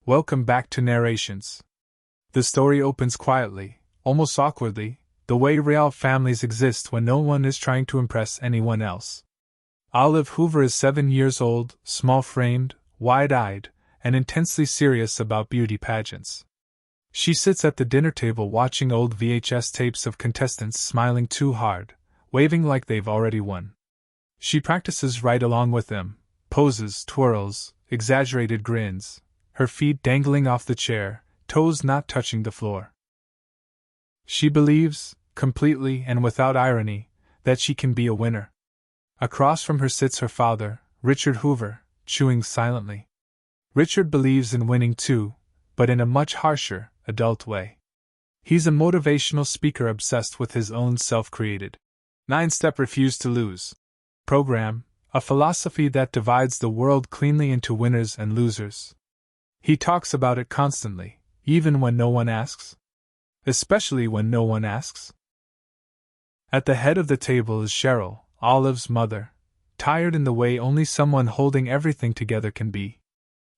Welcome back to Narrations. The story opens quietly, almost awkwardly, the way real families exist when no one is trying to impress anyone else. Olive Hoover is 7 years old, small-framed, wide-eyed, and intensely serious about beauty pageants. She sits at the dinner table watching old VHS tapes of contestants smiling too hard, waving like they've already won. She practices right along with them, poses, twirls, exaggerated grins, her feet dangling off the chair, toes not touching the floor. She believes, completely and without irony, that she can be a winner. Across from her sits her father, Richard Hoover, chewing silently. Richard believes in winning too, but in a much harsher, adult way. He's a motivational speaker obsessed with his own self-created 9-step refuse to lose program, a philosophy that divides the world cleanly into winners and losers. He talks about it constantly, even when no one asks. Especially when no one asks. At the head of the table is Cheryl, Olive's mother, tired in the way only someone holding everything together can be.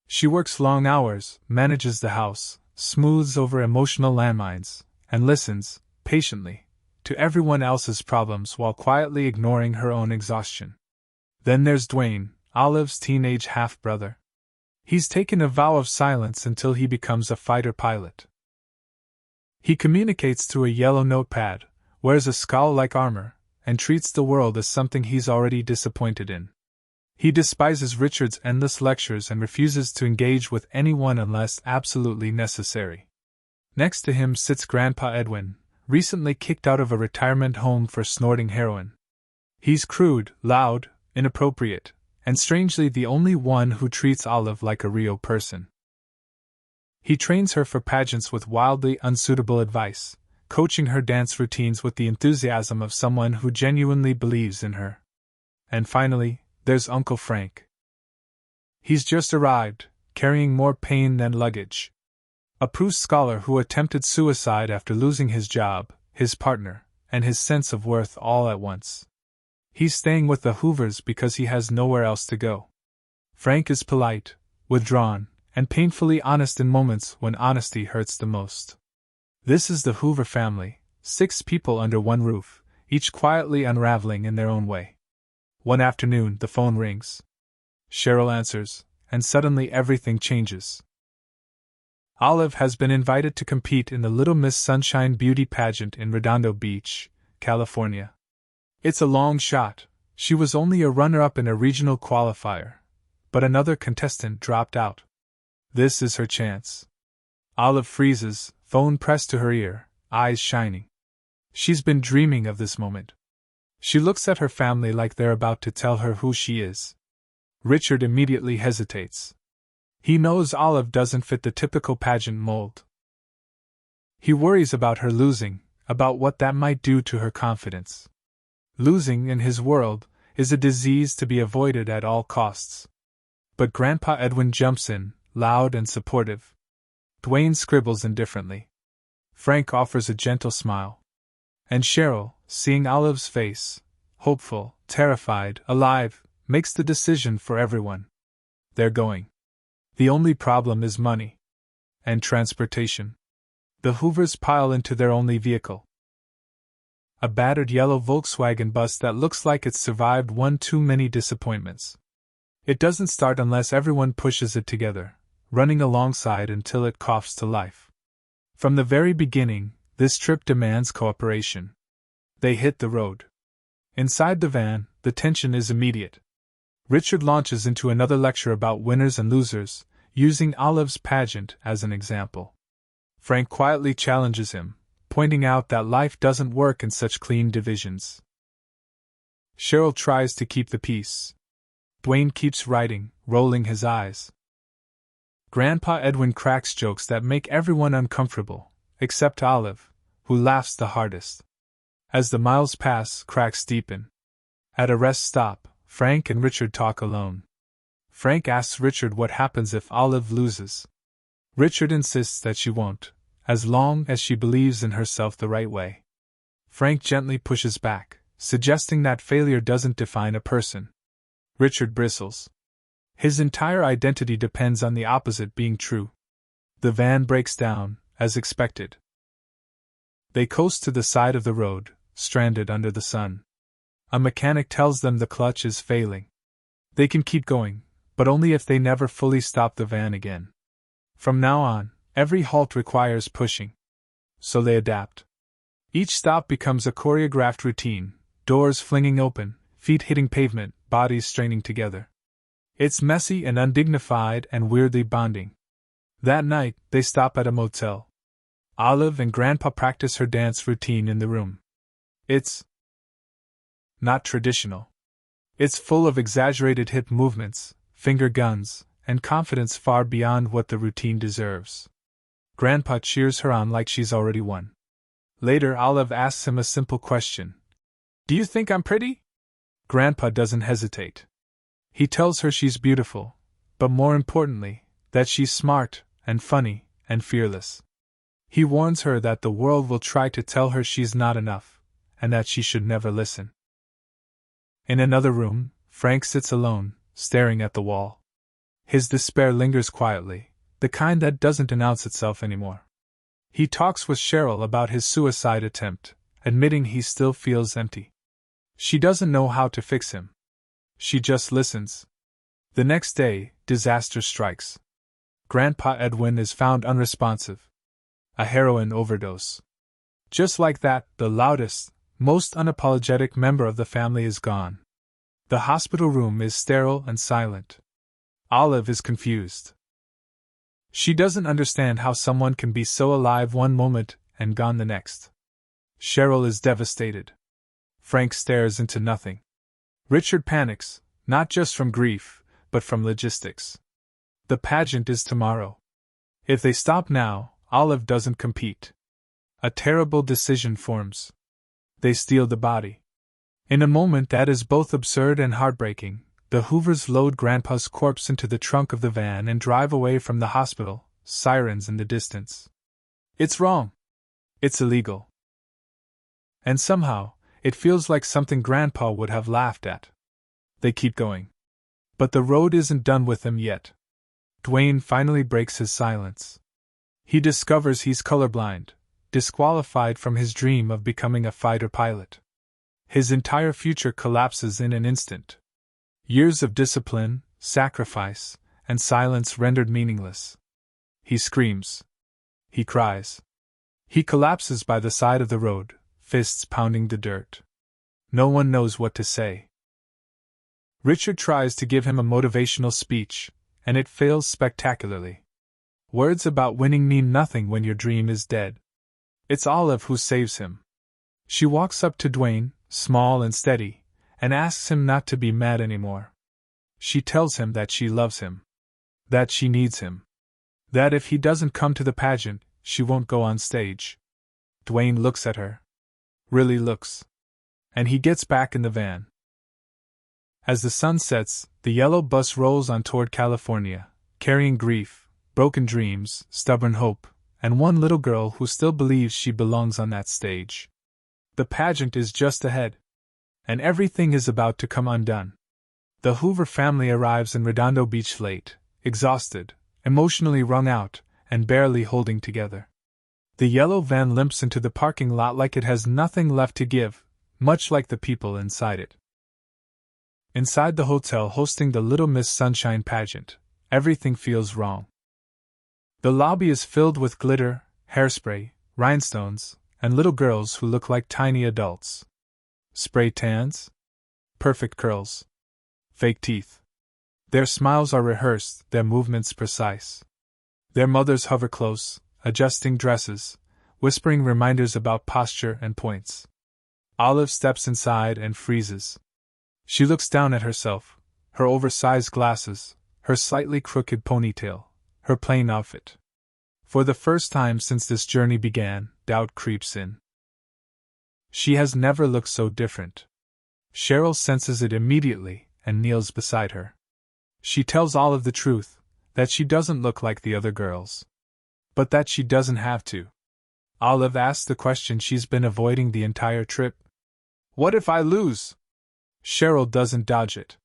She works long hours, manages the house, smooths over emotional landmines, and listens, patiently, to everyone else's problems while quietly ignoring her own exhaustion. Then there's Dwayne, Olive's teenage half-brother. He's taken a vow of silence until he becomes a fighter pilot. He communicates through a yellow notepad, wears a skull-like armor, and treats the world as something he's already disappointed in. He despises Richard's endless lectures and refuses to engage with anyone unless absolutely necessary. Next to him sits Grandpa Edwin, recently kicked out of a retirement home for snorting heroin. He's crude, loud, inappropriate, and strangely the only one who treats Olive like a real person. He trains her for pageants with wildly unsuitable advice, coaching her dance routines with the enthusiasm of someone who genuinely believes in her. And finally, there's Uncle Frank. He's just arrived, carrying more pain than luggage. A Proust scholar who attempted suicide after losing his job, his partner, and his sense of worth all at once. He's staying with the Hoovers because he has nowhere else to go. Frank is polite, withdrawn, and painfully honest in moments when honesty hurts the most. This is the Hoover family, 6 people under one roof, each quietly unraveling in their own way. One afternoon, the phone rings. Cheryl answers, and suddenly everything changes. Olive has been invited to compete in the Little Miss Sunshine beauty pageant in Redondo Beach, California. It's a long shot. She was only a runner-up in a regional qualifier, but another contestant dropped out. This is her chance. Olive freezes, phone pressed to her ear, eyes shining. She's been dreaming of this moment. She looks at her family like they're about to tell her who she is. Richard immediately hesitates. He knows Olive doesn't fit the typical pageant mold. He worries about her losing, about what that might do to her confidence. Losing, in his world, is a disease to be avoided at all costs. But Grandpa Edwin jumps in, loud and supportive. Dwayne scribbles indifferently. Frank offers a gentle smile. And Cheryl, seeing Olive's face, hopeful, terrified, alive, makes the decision for everyone. They're going. The only problem is money. And transportation. The Hoovers pile into their only vehicle. A battered yellow Volkswagen bus that looks like it's survived one too many disappointments. It doesn't start unless everyone pushes it together, running alongside until it coughs to life. From the very beginning, this trip demands cooperation. They hit the road. Inside the van, the tension is immediate. Richard launches into another lecture about winners and losers, using Olive's pageant as an example. Frank quietly challenges him, pointing out that life doesn't work in such clean divisions. Cheryl tries to keep the peace. Dwayne keeps writing, rolling his eyes. Grandpa Edwin cracks jokes that make everyone uncomfortable, except Olive, who laughs the hardest. As the miles pass, cracks deepen. At a rest stop, Frank and Richard talk alone. Frank asks Richard what happens if Olive loses. Richard insists that she won't, as long as she believes in herself the right way. Frank gently pushes back, suggesting that failure doesn't define a person. Richard bristles. His entire identity depends on the opposite being true. The van breaks down, as expected. They coast to the side of the road, stranded under the sun. A mechanic tells them the clutch is failing. They can keep going, but only if they never fully stop the van again. From now on, every halt requires pushing. So they adapt. Each stop becomes a choreographed routine, doors flinging open, feet hitting pavement, bodies straining together. It's messy and undignified and weirdly bonding. That night, they stop at a motel. Olive and Grandpa practice her dance routine in the room. It's not traditional. It's full of exaggerated hip movements, finger guns, and confidence far beyond what the routine deserves. Grandpa cheers her on like she's already won. Later, Olive asks him a simple question. Do you think I'm pretty? Grandpa doesn't hesitate. He tells her she's beautiful, but more importantly, that she's smart, and funny, and fearless. He warns her that the world will try to tell her she's not enough, and that she should never listen. In another room, Frank sits alone, staring at the wall. His despair lingers quietly, the kind that doesn't announce itself anymore. He talks with Cheryl about his suicide attempt, admitting he still feels empty. She doesn't know how to fix him. She just listens. The next day, disaster strikes. Grandpa Edwin is found unresponsive. A heroin overdose. Just like that, the loudest, most unapologetic member of the family is gone. The hospital room is sterile and silent. Olive is confused. She doesn't understand how someone can be so alive one moment and gone the next. Cheryl is devastated. Frank stares into nothing. Richard panics, not just from grief, but from logistics. The pageant is tomorrow. If they stop now, Olive doesn't compete. A terrible decision forms. They steal the body. In a moment that is both absurd and heartbreaking, the Hoovers load Grandpa's corpse into the trunk of the van and drive away from the hospital, sirens in the distance. It's wrong. It's illegal. And somehow, it feels like something Grandpa would have laughed at. They keep going. But the road isn't done with them yet. Dwayne finally breaks his silence. He discovers he's colorblind, disqualified from his dream of becoming a fighter pilot. His entire future collapses in an instant. Years of discipline, sacrifice, and silence rendered meaningless. He screams. He cries. He collapses by the side of the road, fists pounding the dirt. No one knows what to say. Richard tries to give him a motivational speech, and it fails spectacularly. Words about winning mean nothing when your dream is dead. It's Olive who saves him. She walks up to Dwayne, small and steady, and asks him not to be mad anymore. She tells him that she loves him. That she needs him. That if he doesn't come to the pageant, she won't go on stage. Dwayne looks at her. Really looks. And he gets back in the van. As the sun sets, the yellow bus rolls on toward California, carrying grief, broken dreams, stubborn hope, and one little girl who still believes she belongs on that stage. The pageant is just ahead. And everything is about to come undone. The Hoover family arrives in Redondo Beach late, exhausted, emotionally wrung out, and barely holding together. The yellow van limps into the parking lot like it has nothing left to give, much like the people inside it. Inside the hotel hosting the Little Miss Sunshine pageant, everything feels wrong. The lobby is filled with glitter, hairspray, rhinestones, and little girls who look like tiny adults. Spray tans? Perfect curls. Fake teeth. Their smiles are rehearsed, their movements precise. Their mothers hover close, adjusting dresses, whispering reminders about posture and points. Olive steps inside and freezes. She looks down at herself, her oversized glasses, her slightly crooked ponytail, her plain outfit. For the first time since this journey began, doubt creeps in. She has never looked so different. Cheryl senses it immediately and kneels beside her. She tells Olive the truth, that she doesn't look like the other girls. But that she doesn't have to. Olive asks the question she's been avoiding the entire trip. What if I lose? Cheryl doesn't dodge it.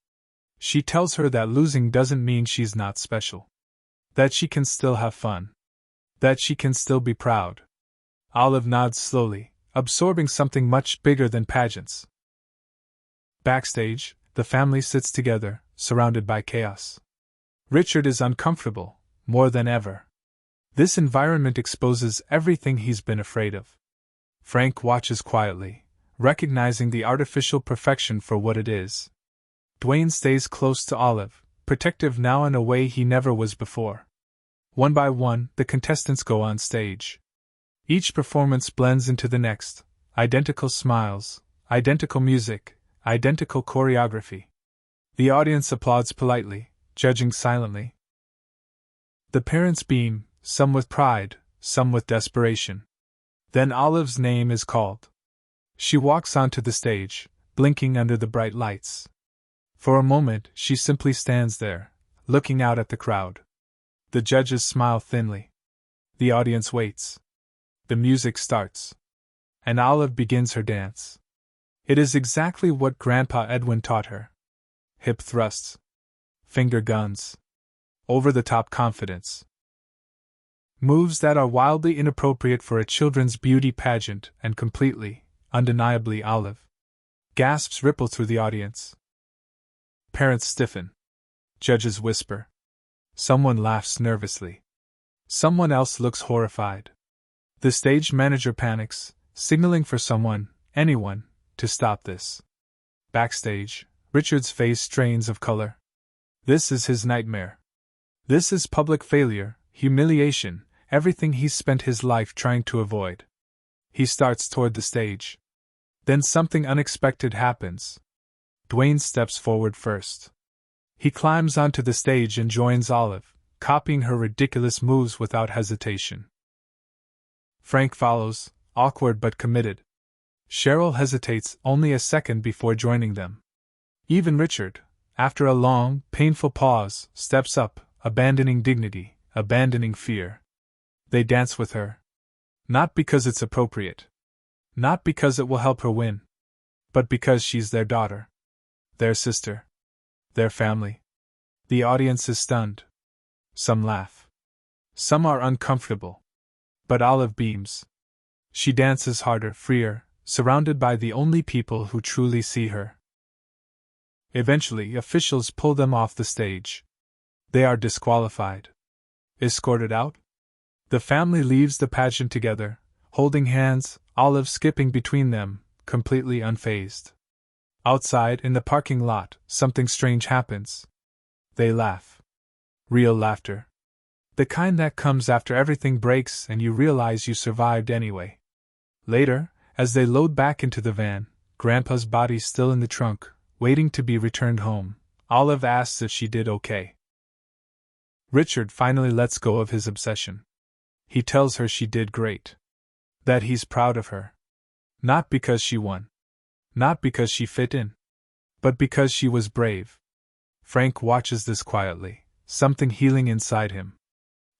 She tells her that losing doesn't mean she's not special. That she can still have fun. That she can still be proud. Olive nods slowly, absorbing something much bigger than pageants. Backstage, the family sits together, surrounded by chaos. Richard is uncomfortable, more than ever. This environment exposes everything he's been afraid of. Frank watches quietly, recognizing the artificial perfection for what it is. Dwayne stays close to Olive, protective now in a way he never was before. One by one, the contestants go on stage. Each performance blends into the next, identical smiles, identical music, identical choreography. The audience applauds politely, judging silently. The parents beam, some with pride, some with desperation. Then Olive's name is called. She walks onto the stage, blinking under the bright lights. For a moment, she simply stands there, looking out at the crowd. The judges smile thinly. The audience waits. The music starts. And Olive begins her dance. It is exactly what Grandpa Edwin taught her. Hip thrusts. Finger guns. Over-the-top confidence. Moves that are wildly inappropriate for a children's beauty pageant and completely, undeniably Olive. Gasps ripple through the audience. Parents stiffen. Judges whisper. Someone laughs nervously. Someone else looks horrified. The stage manager panics, signaling for someone, anyone, to stop this. Backstage, Richard's face strains of color. This is his nightmare. This is public failure, humiliation, everything he's spent his life trying to avoid. He starts toward the stage. Then something unexpected happens. Dwayne steps forward first. He climbs onto the stage and joins Olive, copying her ridiculous moves without hesitation. Frank follows, awkward but committed. Cheryl hesitates only a second before joining them. Even Richard, after a long, painful pause, steps up, abandoning dignity, abandoning fear. They dance with her. Not because it's appropriate. Not because it will help her win. But because she's their daughter. Their sister. Their family. The audience is stunned. Some laugh. Some are uncomfortable. But Olive beams. She dances harder, freer, surrounded by the only people who truly see her. Eventually, officials pull them off the stage. They are disqualified. Escorted out? The family leaves the pageant together, holding hands, Olive skipping between them, completely unfazed. Outside, in the parking lot, something strange happens. They laugh. Real laughter. The kind that comes after everything breaks and you realize you survived anyway. Later, as they load back into the van, Grandpa's body still in the trunk, waiting to be returned home, Olive asks if she did okay. Richard finally lets go of his obsession. He tells her she did great. That he's proud of her. Not because she won. Not because she fit in. But because she was brave. Frank watches this quietly, something healing inside him.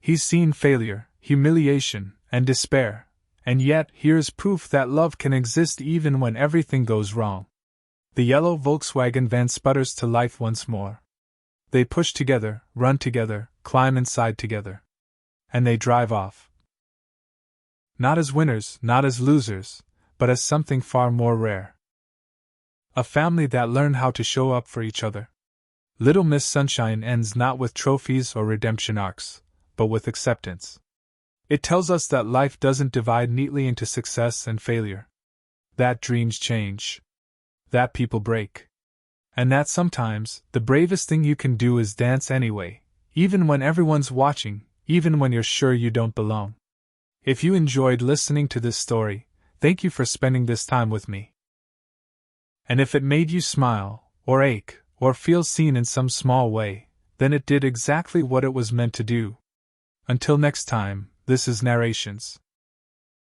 He's seen failure, humiliation, and despair, and yet here's proof that love can exist even when everything goes wrong. The yellow Volkswagen van sputters to life once more. They push together, run together, climb inside together. And they drive off. Not as winners, not as losers, but as something far more rare. A family that learned how to show up for each other. Little Miss Sunshine ends not with trophies or redemption arcs, but with acceptance. It tells us that life doesn't divide neatly into success and failure. That dreams change. That people break. And that sometimes, the bravest thing you can do is dance anyway, even when everyone's watching, even when you're sure you don't belong. If you enjoyed listening to this story, thank you for spending this time with me. And if it made you smile, or ache, or feel seen in some small way, then it did exactly what it was meant to do. Until next time, this is Narrations.